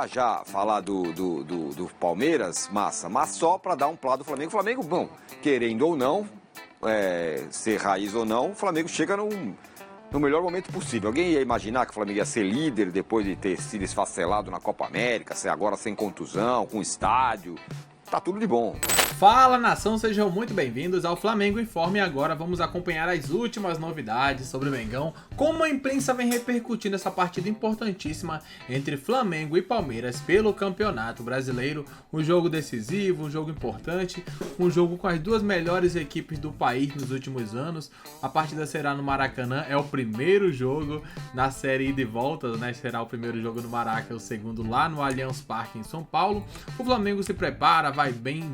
Já falar do Palmeiras, massa, mas só para dar um plano do Flamengo. O Flamengo, bom, querendo ou não, ser raiz ou não, o Flamengo chega no melhor momento possível. Alguém ia imaginar que o Flamengo ia ser líder depois de ter sido esfacelado na Copa América, agora sem contusão, com estádio? Tá tudo de bom. Fala, nação, sejam muito bem-vindos ao Flamengo Informe. Agora vamos acompanhar as últimas novidades sobre o Mengão, como a imprensa vem repercutindo essa partida importantíssima entre Flamengo e Palmeiras pelo Campeonato Brasileiro. Um jogo decisivo, um jogo importante, um jogo com as duas melhores equipes do país nos últimos anos. A partida será no Maracanã, é o primeiro jogo na série ida e volta, né? Será o primeiro jogo no Maracanã, o segundo lá no Allianz Parque em São Paulo. O Flamengo se prepara, vai bem.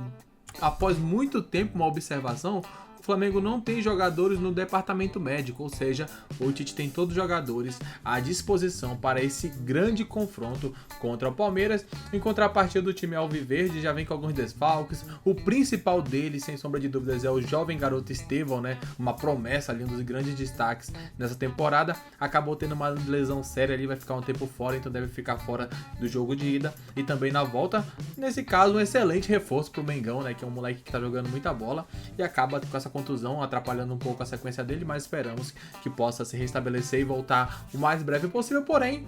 Após muito tempo, uma observação, o Flamengo não tem jogadores no departamento médico, ou seja, o Tite tem todos os jogadores à disposição para esse grande confronto contra o Palmeiras. Em contrapartida do time alviverde, já vem com alguns desfalques. O principal deles, sem sombra de dúvidas, é o jovem garoto Estevão, né? Uma promessa ali, um dos grandes destaques nessa temporada. Acabou tendo uma lesão séria ali, vai ficar um tempo fora, então deve ficar fora do jogo de ida e também na volta. Nesse caso, um excelente reforço para o Mengão, né? Que é um moleque que tá jogando muita bola e acaba com essa contusão, atrapalhando um pouco a sequência dele, mas esperamos que possa se restabelecer e voltar o mais breve possível, porém,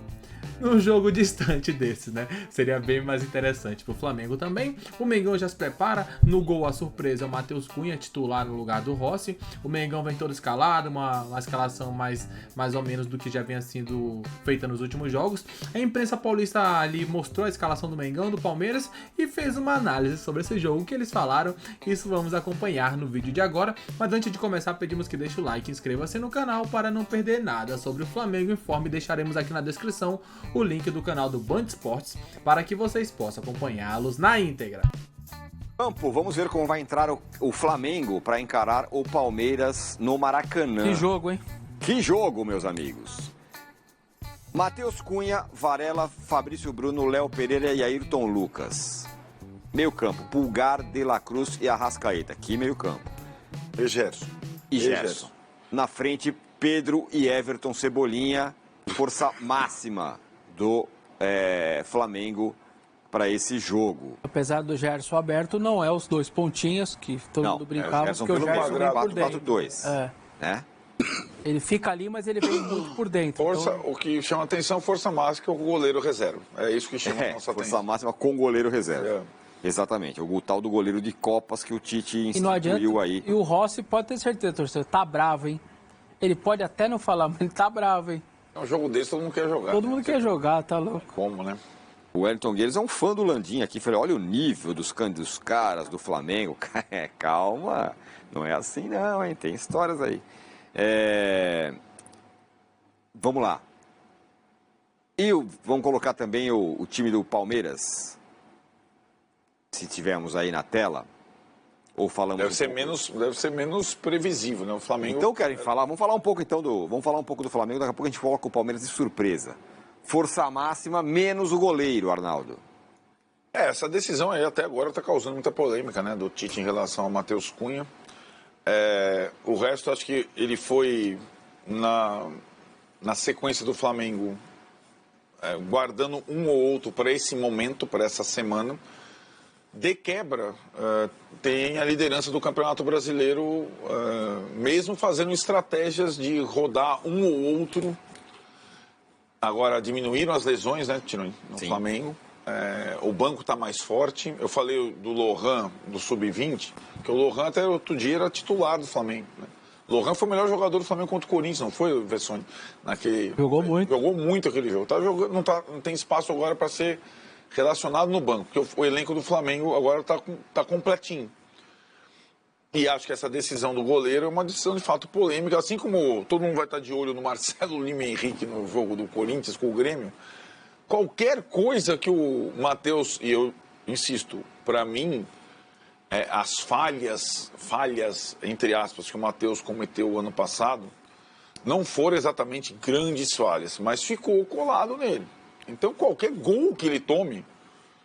num jogo distante desse, né? Seria bem mais interessante pro Flamengo também. O Mengão já se prepara, no gol a surpresa é o Matheus Cunha, titular no lugar do Rossi. O Mengão vem todo escalado, uma escalação mais ou menos do que já vinha sendo feita nos últimos jogos. A imprensa paulista ali mostrou a escalação do Mengão, do Palmeiras, e fez uma análise sobre esse jogo que eles falaram. Isso vamos acompanhar no vídeo de agora, mas antes de começar pedimos que deixe o like e inscreva-se no canal para não perder nada sobre o Flamengo Informe. Deixaremos aqui na descrição o link do canal do Band Esportes para que vocês possam acompanhá-los na íntegra. Campo, vamos ver como vai entrar o Flamengo para encarar o Palmeiras no Maracanã. Que jogo, hein? Que jogo, meus amigos. Matheus Cunha, Varela, Fabrício Bruno, Léo Pereira e Ayrton Lucas. Meio campo, Pulgar, De La Cruz e Arrascaeta. Que meio campo. E Gerson. E Gerson. Na frente, Pedro e Everton Cebolinha. Força máxima do Flamengo para esse jogo. Apesar do Gerson aberto, não é os dois pontinhas que todo mundo brincava, porque o Gerson vem por dentro. 4-4-2. Né? Ele fica ali, mas ele vem muito por dentro. Força, então... O que chama atenção, força máxima, que é o goleiro reserva. É isso que chama a nossa atenção. Força máxima com goleiro reserva. Exatamente, o tal do goleiro de Copas que o Tite instituiu aí. E o Rossi pode ter certeza, torcedor, tá bravo, hein? Ele pode até não falar, mas ele tá bravo, hein? É um jogo desse, todo mundo quer jogar. Todo mundo quer jogar, tá louco. Como, né? O Wellington Guedes é um fã do Landim aqui. Falei, olha o nível dos caras do Flamengo. Calma, não é assim não, hein? Tem histórias aí. Vamos lá. E vamos colocar também o time do Palmeiras. Se tivermos aí na tela. Ou falamos deve ser menos previsível, né? O Flamengo. Então querem falar? Vamos falar um pouco então do Flamengo. Daqui a pouco a gente coloca o Palmeiras de surpresa. Força máxima menos o goleiro, Arnaldo. Essa decisão aí até agora está causando muita polêmica, né? Do Tite em relação ao Matheus Cunha. O resto, acho que ele foi na sequência do Flamengo guardando um ou outro para esse momento, para essa semana. De quebra, tem a liderança do Campeonato Brasileiro, mesmo fazendo estratégias de rodar um ou outro. Agora, diminuíram as lesões, né, no Sim. Flamengo. O banco está mais forte. Eu falei do Lohan, do Sub-20, que o Lohan até outro dia era titular do Flamengo. Né? O Lohan foi o melhor jogador do Flamengo contra o Corinthians, não foi, Vessone? Jogou muito. Jogou muito aquele jogo. Não tem espaço agora para ser relacionado no banco, porque o elenco do Flamengo agora está completinho. E acho que essa decisão do goleiro é uma decisão de fato polêmica, assim como todo mundo vai estar de olho no Marcelo Lima Henrique no jogo do Corinthians com o Grêmio. Qualquer coisa que o Matheus, e eu insisto, para mim, as falhas, entre aspas, que o Matheus cometeu o ano passado, não foram exatamente grandes falhas, mas ficou colado nele. Então, qualquer gol que ele tome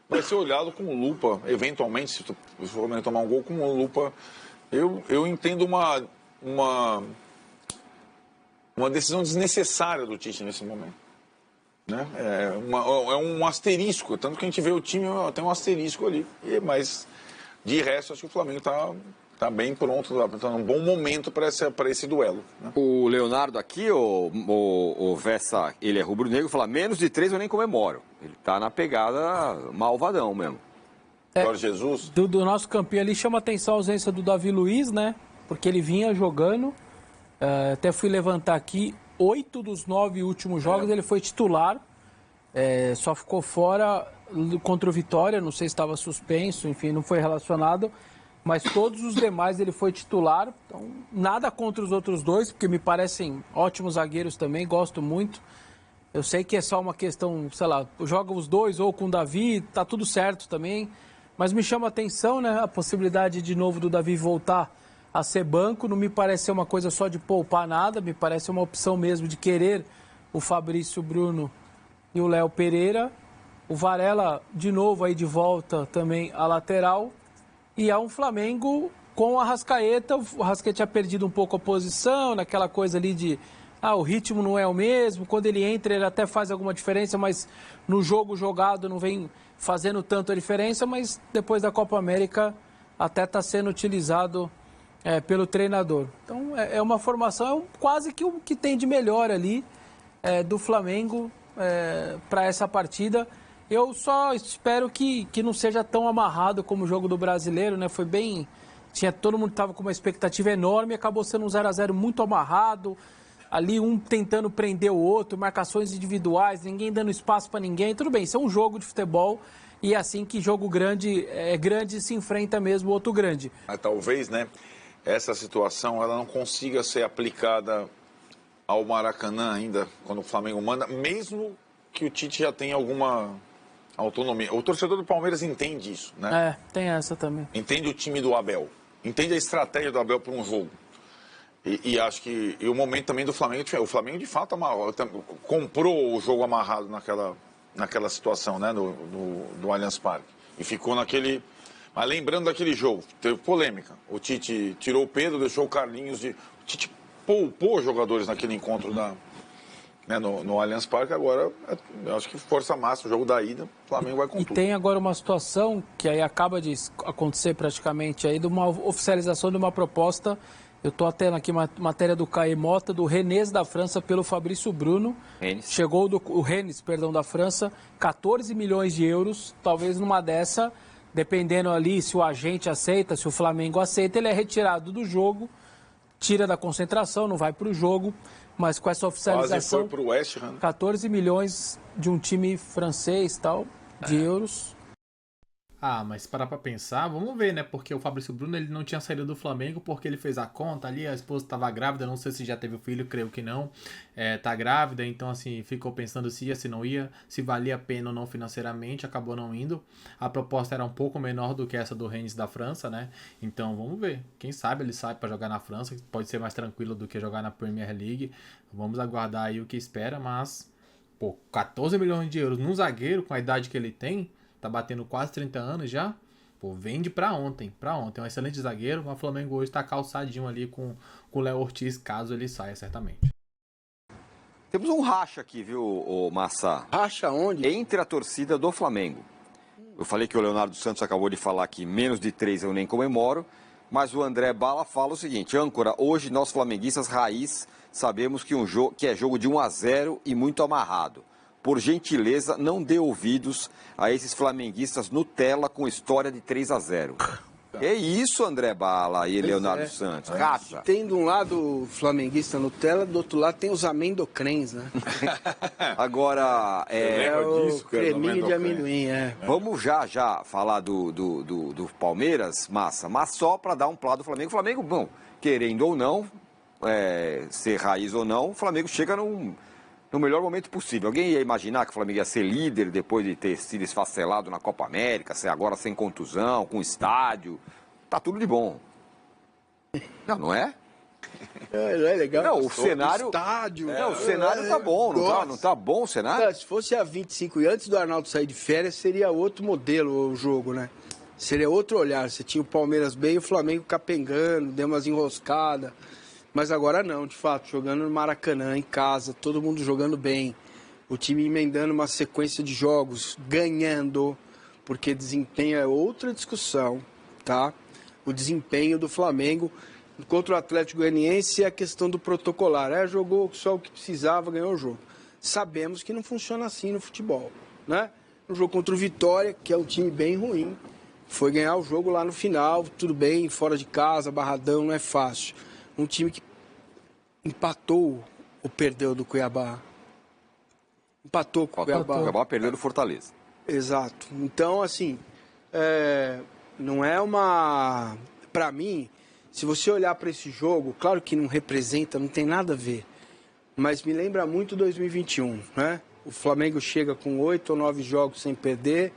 vai ser olhado com lupa, eventualmente, se o Flamengo tomar um gol com lupa. Eu entendo uma decisão desnecessária do Tite nesse momento. Né? É um asterisco, tanto que a gente vê o time, tem um asterisco ali. Mas, de resto, acho que o Flamengo está bem pronto, está num bom momento para esse duelo. Né? O Leonardo aqui, o Vessa, ele é rubro-negro, fala, menos de 3 eu nem comemoro. Ele está na pegada malvadão mesmo. Jorge Jesus? Do nosso campeão ali chama atenção a ausência do Davi Luiz, né? Porque ele vinha jogando, até fui levantar aqui, 8 dos 9 últimos jogos ele foi titular, só ficou fora contra o Vitória, não sei se estava suspenso, enfim, não foi relacionado, mas todos os demais ele foi titular, então nada contra os outros dois, porque me parecem ótimos zagueiros também, gosto muito. Eu sei que é só uma questão, sei lá, joga os dois ou com o Davi, tá tudo certo também, mas me chama a atenção, né, a possibilidade de novo do Davi voltar a ser banco, não me parece ser uma coisa só de poupar nada, me parece uma opção mesmo de querer o Fabrício Bruno e o Léo Pereira, o Varela de novo aí de volta também à lateral, e é um Flamengo com o Arrascaeta. O Arrascaeta tinha perdido um pouco a posição, naquela coisa ali de o ritmo não é o mesmo, quando ele entra ele até faz alguma diferença, mas no jogo jogado não vem fazendo tanto a diferença, mas depois da Copa América até está sendo utilizado pelo treinador. Então é uma formação, quase que o que tem de melhor ali do Flamengo para essa partida. Eu só espero que não seja tão amarrado como o jogo do Brasileiro, né? Foi bem... todo mundo estava com uma expectativa enorme, acabou sendo um 0-0 muito amarrado, ali um tentando prender o outro, marcações individuais, ninguém dando espaço para ninguém. Tudo bem, isso é um jogo de futebol e é assim que jogo grande grande se enfrenta mesmo outro grande. Talvez, né, essa situação ela não consiga ser aplicada ao Maracanã ainda, quando o Flamengo manda, mesmo que o Tite já tenha alguma autonomia. O torcedor do Palmeiras entende isso, né? Tem essa também. Entende o time do Abel, entende a estratégia do Abel para um jogo. E acho que o momento também do Flamengo, o Flamengo de fato comprou o jogo amarrado naquela situação, né, do Allianz Parque. E ficou naquele... Mas lembrando daquele jogo, teve polêmica. O Tite tirou o Pedro, deixou o Carlinhos O Tite poupou jogadores naquele encontro no Allianz Parque. Agora, eu acho que força máxima, o jogo da ida, o Flamengo vai com tudo. E tem agora uma situação que aí acaba de acontecer praticamente aí, de uma oficialização de uma proposta. Eu estou até aqui matéria do Caê Mota, do Rennes da França pelo Fabrício Bruno. Chegou o Rennes, perdão, da França, 14 milhões de euros. Talvez numa dessa, dependendo ali se o agente aceita, se o Flamengo aceita, ele é retirado do jogo, tira da concentração, não vai para o jogo. Mas com essa oficialização, quase foi pro West Ham. 14 milhões de um time francês de euros. Mas parar pra pensar, vamos ver, né? Porque o Fabrício Bruno ele não tinha saído do Flamengo porque ele fez a conta ali, a esposa estava grávida, não sei se já teve filho, creio que não. Tá grávida, então assim, ficou pensando se ia, se não ia, se valia a pena ou não financeiramente, acabou não indo. A proposta era um pouco menor do que essa do Rennes da França, né? Então vamos ver. Quem sabe ele sai para jogar na França, pode ser mais tranquilo do que jogar na Premier League. Vamos aguardar aí o que espera, mas 14 milhões de euros num zagueiro com a idade que ele tem, tá batendo quase 30 anos já. Vende pra ontem. É um excelente zagueiro. O Flamengo hoje tá calçadinho ali com o Léo Ortiz, caso ele saia, certamente. Temos um racha aqui, viu, Massa? Racha onde? Entre a torcida do Flamengo. Eu falei que o Leonardo Santos acabou de falar que menos de 3 eu nem comemoro, mas o André Bala fala o seguinte: âncora, hoje nós flamenguistas raiz sabemos que é jogo de 1-0 e muito amarrado. Por gentileza, não dê ouvidos a esses flamenguistas Nutella com história de 3-0. É isso, André Bala e Leonardo Santos. Racha. Tem de um lado o flamenguista Nutella, do outro lado tem os amendocrens, né? Agora, o creminho de amendoim, Vamos já falar do Palmeiras, Massa, mas só para dar um plano do Flamengo. O Flamengo, bom, querendo ou não, ser raiz ou não, o Flamengo chega no melhor momento possível. Alguém ia imaginar que o Flamengo ia ser líder depois de ter sido esfacelado na Copa América, agora sem contusão, com estádio? Tá tudo de bom. Não é? Não é legal? Não, o cenário... Estádio. O cenário tá bom, não tá bom o cenário? Se fosse a 25 e antes do Arnaldo sair de férias, seria outro modelo o jogo, né? Seria outro olhar. Você tinha o Palmeiras bem e o Flamengo capengando, deu umas enroscadas. Mas agora não, de fato, jogando no Maracanã, em casa, todo mundo jogando bem. o time emendando uma sequência de jogos, ganhando, porque desempenho é outra discussão, tá? O desempenho do Flamengo contra o Atlético Goianiense é a questão do protocolar. Jogou só o que precisava, ganhou o jogo. Sabemos que não funciona assim no futebol, né? No jogo contra o Vitória, que é um time bem ruim, foi ganhar o jogo lá no final, tudo bem, fora de casa, Barradão, não é fácil. Um time que empatou ou perdeu do Cuiabá. Empatou com o Cuiabá. O Cuiabá perdeu do Fortaleza. Exato. Então, assim, não é uma... Para mim, se você olhar para esse jogo, claro que não representa, não tem nada a ver, mas me lembra muito 2021, né? O Flamengo chega com 8 ou 9 jogos sem perder,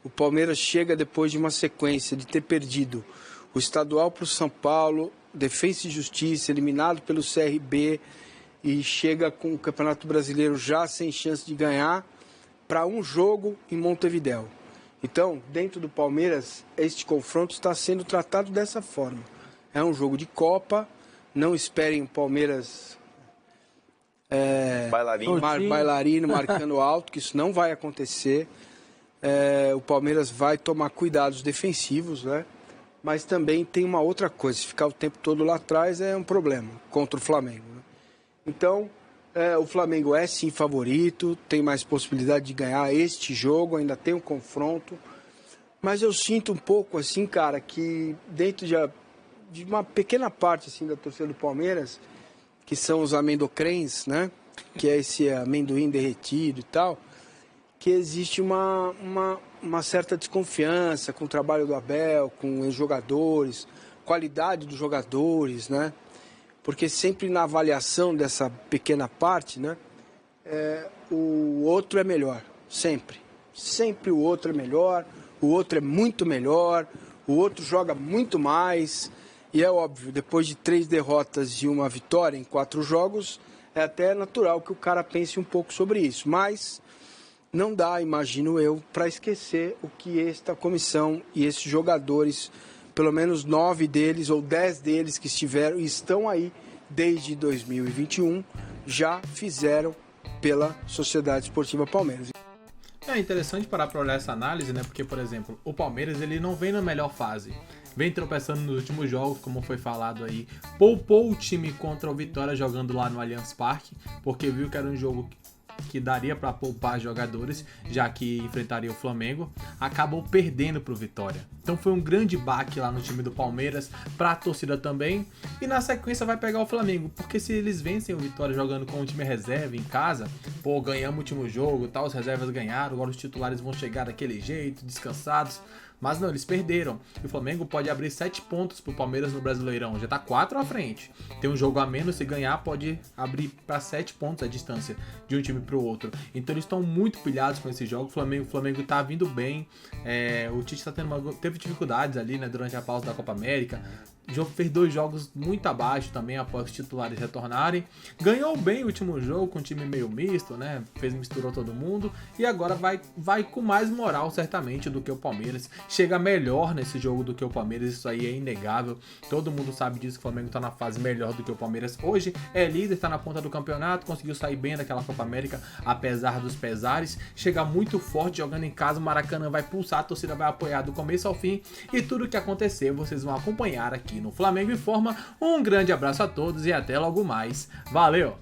o Palmeiras chega depois de uma sequência de ter perdido o estadual para o São Paulo, Defensa e Justiça, eliminado pelo CRB, e chega com o Campeonato Brasileiro já sem chance de ganhar, para um jogo em Montevidéu. Então, dentro do Palmeiras, este confronto está sendo tratado dessa forma. É um jogo de Copa, não esperem o Palmeiras bailarino marcando alto, que isso não vai acontecer. O Palmeiras vai tomar cuidados defensivos, né? Mas também tem uma outra coisa, se ficar o tempo todo lá atrás é um problema contra o Flamengo, né? Então, o Flamengo é sim favorito, tem mais possibilidade de ganhar este jogo, ainda tem um confronto. Mas eu sinto um pouco assim, cara, que dentro de uma pequena parte assim, da torcida do Palmeiras, que são os amendocrens, né? Que é esse amendoim derretido e tal, que existe uma certa desconfiança com o trabalho do Abel, com os jogadores, qualidade dos jogadores, né? Porque sempre na avaliação dessa pequena parte, né, o outro é melhor, sempre. Sempre o outro é melhor, o outro é muito melhor, o outro joga muito mais. E é óbvio, depois de 3 derrotas e uma vitória em 4 jogos, é até natural que o cara pense um pouco sobre isso. Mas não dá, imagino eu, para esquecer o que esta comissão e esses jogadores, pelo menos 9 deles ou 10 deles que estiveram e estão aí desde 2021, já fizeram pela Sociedade Esportiva Palmeiras. É interessante parar para olhar essa análise, né? Porque, por exemplo, o Palmeiras ele não vem na melhor fase. Vem tropeçando nos últimos jogos, como foi falado aí. Poupou o time contra o Vitória jogando lá no Allianz Parque, porque viu que era um jogo que daria para poupar jogadores, já que enfrentaria o Flamengo, acabou perdendo para o Vitória. Então foi um grande baque lá no time do Palmeiras, para a torcida também, e na sequência vai pegar o Flamengo, porque se eles vencem o Vitória jogando com o time reserva em casa, pô, ganhamos o último jogo, tal, os reservas ganharam, agora os titulares vão chegar daquele jeito, descansados. Mas não, eles perderam. E o Flamengo pode abrir 7 pontos pro Palmeiras no Brasileirão. Já tá 4 à frente. Tem um jogo a menos, se ganhar pode abrir para 7 pontos a distância de um time pro outro. Então eles estão muito pilhados com esse jogo. O Flamengo tá vindo bem. O Tite teve dificuldades ali, né, durante a pausa da Copa América. O jogo fez 2 jogos muito abaixo também após os titulares retornarem. Ganhou bem o último jogo com um time meio misto, né? Misturou todo mundo. E agora vai com mais moral, certamente, do que o Palmeiras. Chega melhor nesse jogo do que o Palmeiras, isso aí é inegável. Todo mundo sabe disso, que o Flamengo tá na fase melhor do que o Palmeiras. Hoje é líder, tá na ponta do campeonato, conseguiu sair bem daquela Copa América, apesar dos pesares. Chega muito forte jogando em casa, o Maracanã vai pulsar, a torcida vai apoiar do começo ao fim. E tudo que acontecer, vocês vão acompanhar aqui no Flamengo Informa. Um grande abraço a todos e até logo mais. Valeu!